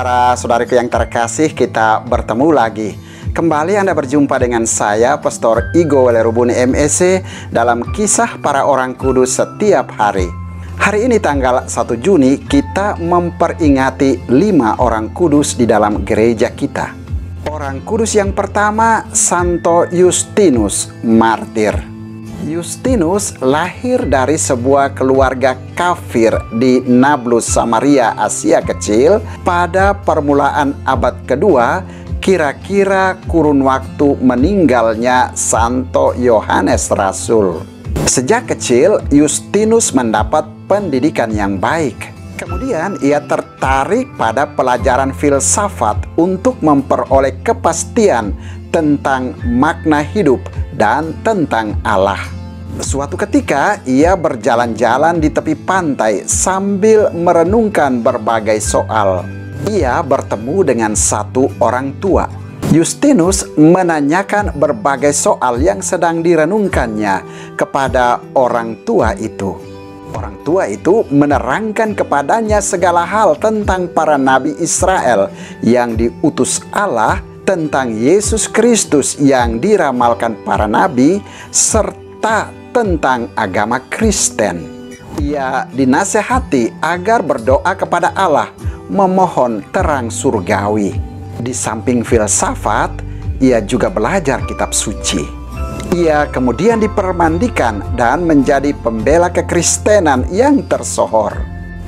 Saudara-saudariku yang terkasih, kita bertemu lagi. Kembali Anda berjumpa dengan saya, Pastor Igo Walerubuni MEC, dalam Kisah Para Orang Kudus Setiap Hari. Hari ini tanggal 1 Juni, kita memperingati 5 orang kudus di dalam gereja kita. Orang kudus yang pertama, Santo Justinus, martir. Justinus lahir dari sebuah keluarga kafir di Nablus, Samaria, Asia Kecil pada permulaan abad kedua, kira-kira kurun waktu meninggalnya Santo Yohanes Rasul. Sejak kecil, Justinus mendapat pendidikan yang baik. Kemudian ia tertarik pada pelajaran filsafat untuk memperoleh kepastian tentang makna hidup dan tentang Allah. Suatu ketika ia berjalan-jalan di tepi pantai sambil merenungkan berbagai soal. Ia bertemu dengan satu orang tua. Justinus menanyakan berbagai soal yang sedang direnungkannya kepada orang tua itu. Orang tua itu menerangkan kepadanya segala hal tentang para nabi Israel yang diutus Allah, tentang Yesus Kristus yang diramalkan para nabi, serta tentang agama Kristen. Ia dinasehati agar berdoa kepada Allah, memohon terang surgawi. Di samping filsafat, ia juga belajar kitab suci. Ia kemudian dipermandikan dan menjadi pembela kekristenan yang tersohor.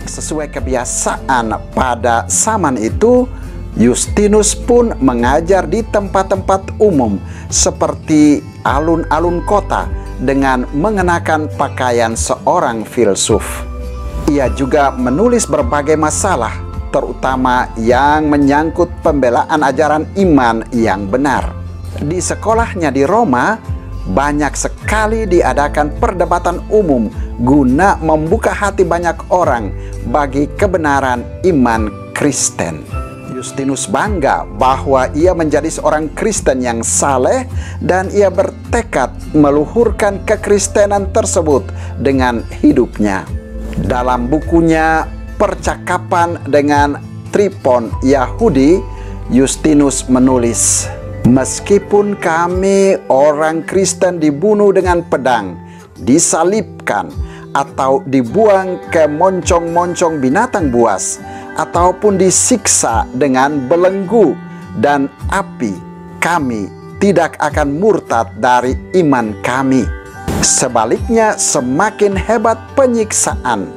Sesuai kebiasaan pada zaman itu, Justinus pun mengajar di tempat-tempat umum seperti alun-alun kota dengan mengenakan pakaian seorang filsuf. Ia juga menulis berbagai masalah, terutama yang menyangkut pembelaan ajaran iman yang benar. Di sekolahnya di Roma, banyak sekali diadakan perdebatan umum guna membuka hati banyak orang bagi kebenaran iman Kristen. Justinus bangga bahwa ia menjadi seorang Kristen yang saleh dan ia bertekad meluhurkan kekristenan tersebut dengan hidupnya. Dalam bukunya Percakapan dengan Trifon Yahudi, Justinus menulis, "Meskipun kami orang Kristen dibunuh dengan pedang, disalibkan, atau dibuang ke moncong-moncong binatang buas, ataupun disiksa dengan belenggu dan api, kami tidak akan murtad dari iman kami. Sebaliknya, semakin hebat penyiksaan,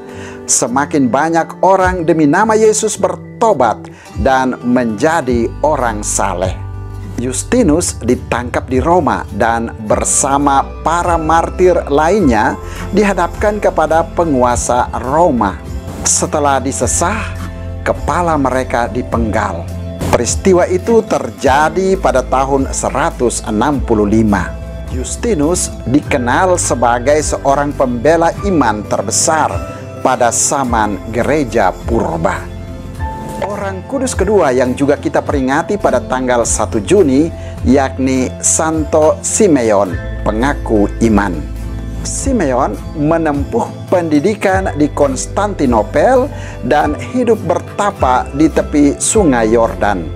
semakin banyak orang demi nama Yesus bertobat dan menjadi orang saleh." Justinus ditangkap di Roma dan bersama para martir lainnya dihadapkan kepada penguasa Roma. Setelah disesah, kepala mereka dipenggal. Peristiwa itu terjadi pada tahun 165. Justinus dikenal sebagai seorang pembela iman terbesar pada zaman gereja purba. Orang kudus kedua yang juga kita peringati pada tanggal 1 Juni, yakni Santo Simeon, pengaku iman. Simeon menempuh pendidikan di Konstantinopel dan hidup bertapa di tepi sungai Yordan.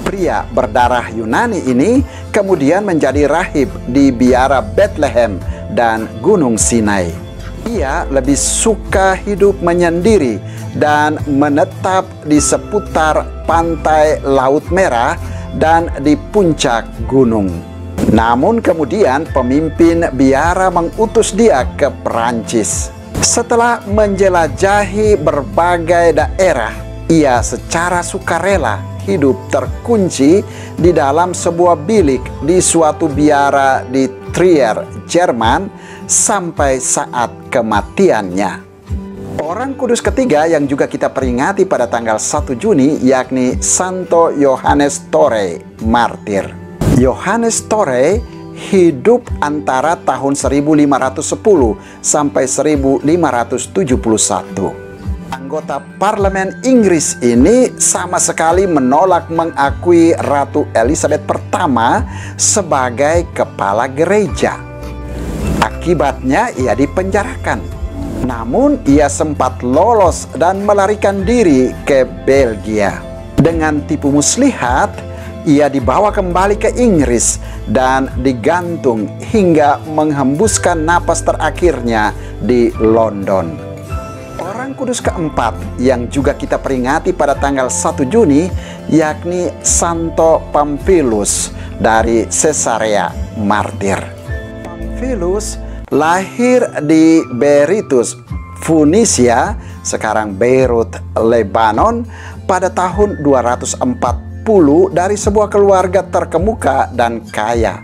Pria berdarah Yunani ini kemudian menjadi rahib di biara Bethlehem dan Gunung Sinai. Ia lebih suka hidup menyendiri dan menetap di seputar pantai Laut Merah dan di puncak gunung. Namun kemudian pemimpin biara mengutus dia ke Perancis. Setelah menjelajahi berbagai daerah, ia secara sukarela hidup terkunci di dalam sebuah bilik di suatu biara di Trier, Jerman, sampai saat kematiannya. Orang kudus ketiga yang juga kita peringati pada tanggal 1 Juni, yakni Santo Yohanes Torrey, martir. Yohanes Torrey hidup antara tahun 1510 sampai 1571. Anggota parlemen Inggris ini sama sekali menolak mengakui Ratu Elizabeth pertama sebagai kepala gereja. Akibatnya ia dipenjarakan. Namun ia sempat lolos dan melarikan diri ke Belgia. Dengan tipu muslihat, ia dibawa kembali ke Inggris dan digantung hingga menghembuskan napas terakhirnya di London. Orang kudus keempat yang juga kita peringati pada tanggal 1 Juni yakni Santo Pamphilus dari Caesarea martir. Pamphilus lahir di Berytus, Funisia, sekarang Beirut, Lebanon, pada tahun 240 dari sebuah keluarga terkemuka dan kaya.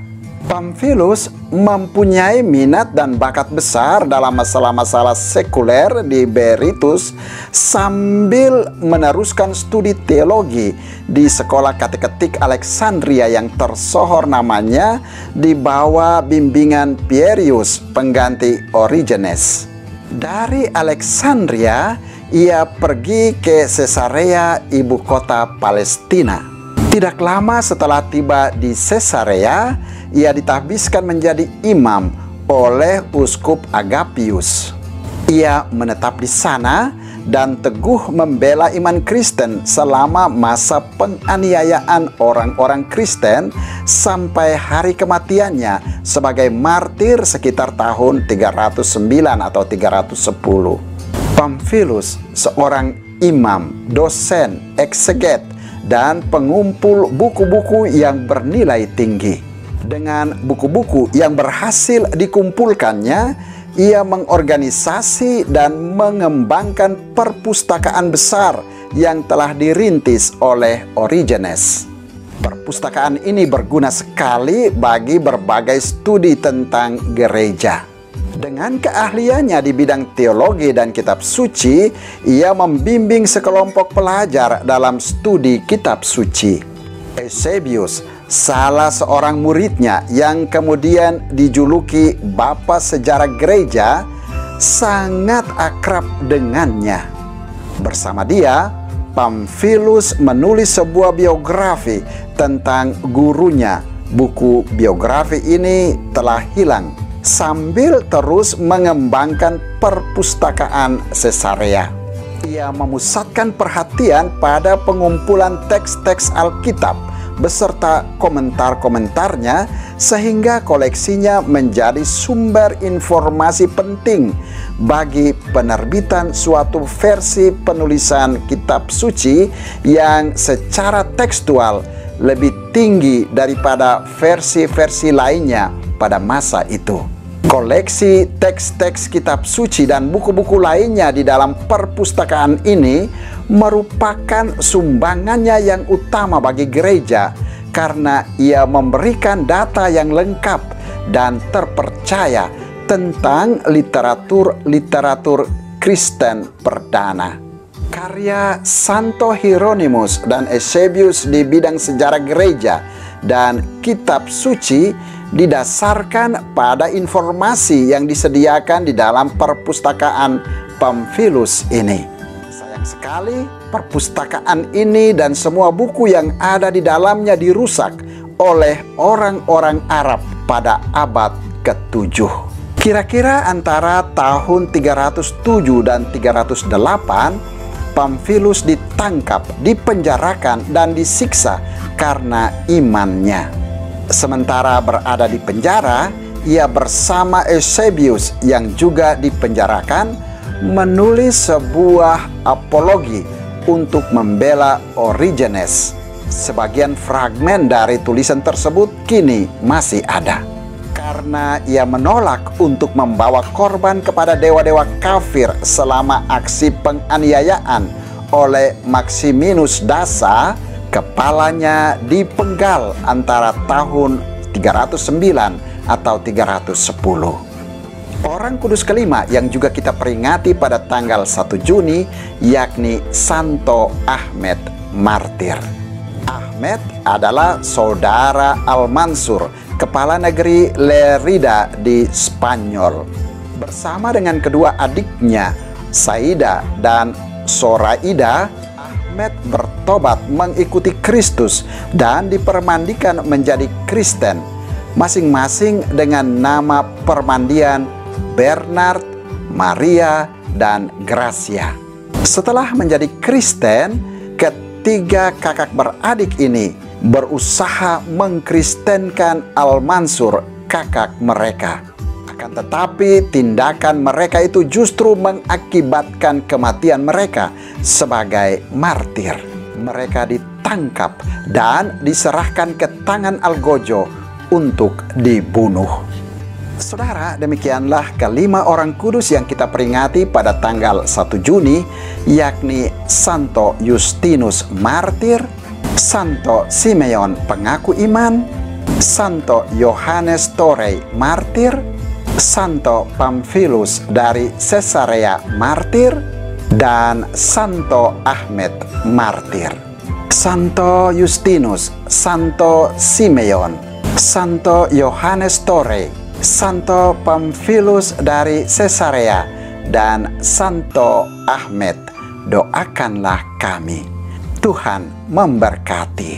Pamphilus mempunyai minat dan bakat besar dalam masalah-masalah sekuler di Berytus sambil meneruskan studi teologi di sekolah kateketik Alexandria yang tersohor namanya di bawah bimbingan Pierius, pengganti Origenes. Dari Alexandria, ia pergi ke Caesarea, ibu kota Palestina. Tidak lama setelah tiba di Caesarea, ia ditahbiskan menjadi imam oleh Uskup Agapius. Ia menetap di sana dan teguh membela iman Kristen selama masa penganiayaan orang-orang Kristen sampai hari kematiannya sebagai martir sekitar tahun 309 atau 310. Pamphilus seorang imam, dosen, ekseget, dan pengumpul buku-buku yang bernilai tinggi. Dengan buku-buku yang berhasil dikumpulkannya, ia mengorganisasi dan mengembangkan perpustakaan besar yang telah dirintis oleh Origenes. Perpustakaan ini berguna sekali bagi berbagai studi tentang gereja. Dengan keahliannya di bidang teologi dan kitab suci, ia membimbing sekelompok pelajar dalam studi kitab suci. Eusebius, salah seorang muridnya yang kemudian dijuluki Bapak Sejarah Gereja, sangat akrab dengannya. Bersama dia, Pamphilus menulis sebuah biografi tentang gurunya. Buku biografi ini telah hilang sambil terus mengembangkan perpustakaan Caesarea. Ia memusatkan perhatian pada pengumpulan teks-teks Alkitab beserta komentar-komentarnya sehingga koleksinya menjadi sumber informasi penting bagi penerbitan suatu versi penulisan kitab suci yang secara tekstual lebih tinggi daripada versi-versi lainnya pada masa itu. Koleksi teks-teks kitab suci dan buku-buku lainnya di dalam perpustakaan ini merupakan sumbangannya yang utama bagi gereja karena ia memberikan data yang lengkap dan terpercaya tentang literatur Kristen perdana. Karya Santo Hieronymus dan Eusebius di bidang sejarah gereja dan kitab suci didasarkan pada informasi yang disediakan di dalam perpustakaan Pamphilus ini. Sayang sekali, perpustakaan ini dan semua buku yang ada di dalamnya dirusak oleh orang-orang Arab pada abad ke-7. Kira-kira antara tahun 307 dan 308, Pamphilus ditangkap, dipenjarakan, dan disiksa karena imannya. Sementara berada di penjara, ia bersama Eusebius yang juga dipenjarakan menulis sebuah apologi untuk membela Origenes. Sebagian fragmen dari tulisan tersebut kini masih ada. Karena ia menolak untuk membawa korban kepada dewa-dewa kafir selama aksi penganiayaan oleh Maximinus Dasa, kepalanya dipenggal antara tahun 309 atau 310. Orang kudus kelima yang juga kita peringati pada tanggal 1 Juni yakni Santo Ahmed martir. Ahmed adalah saudara Al-Mansur, kepala negeri Lerida di Spanyol. Bersama dengan kedua adiknya, Saida dan Soraida, Ahmed bertobat mengikuti Kristus dan dipermandikan menjadi Kristen, masing-masing dengan nama permandian Bernard, Maria, dan Gracia. Setelah menjadi Kristen, ketiga kakak beradik ini berusaha mengkristenkan Al-Mansur, kakak mereka. Akan tetapi tindakan mereka itu justru mengakibatkan kematian mereka sebagai martir. Mereka ditangkap dan diserahkan ke tangan Algojo untuk dibunuh. Saudara, demikianlah kelima orang kudus yang kita peringati pada tanggal 1 Juni, yakni Santo Justinus Martir, Santo Simeon Pengaku Iman, Santo Yohanes Torrey Martir, Santo Pamphilus dari Caesarea Martir, dan Santo Ahmed Martir. Santo Justinus, Santo Simeon, Santo Yohanes Torrey, Santo Pamphilus dari Caesarea, dan Santo Ahmed, doakanlah kami. Tuhan memberkati.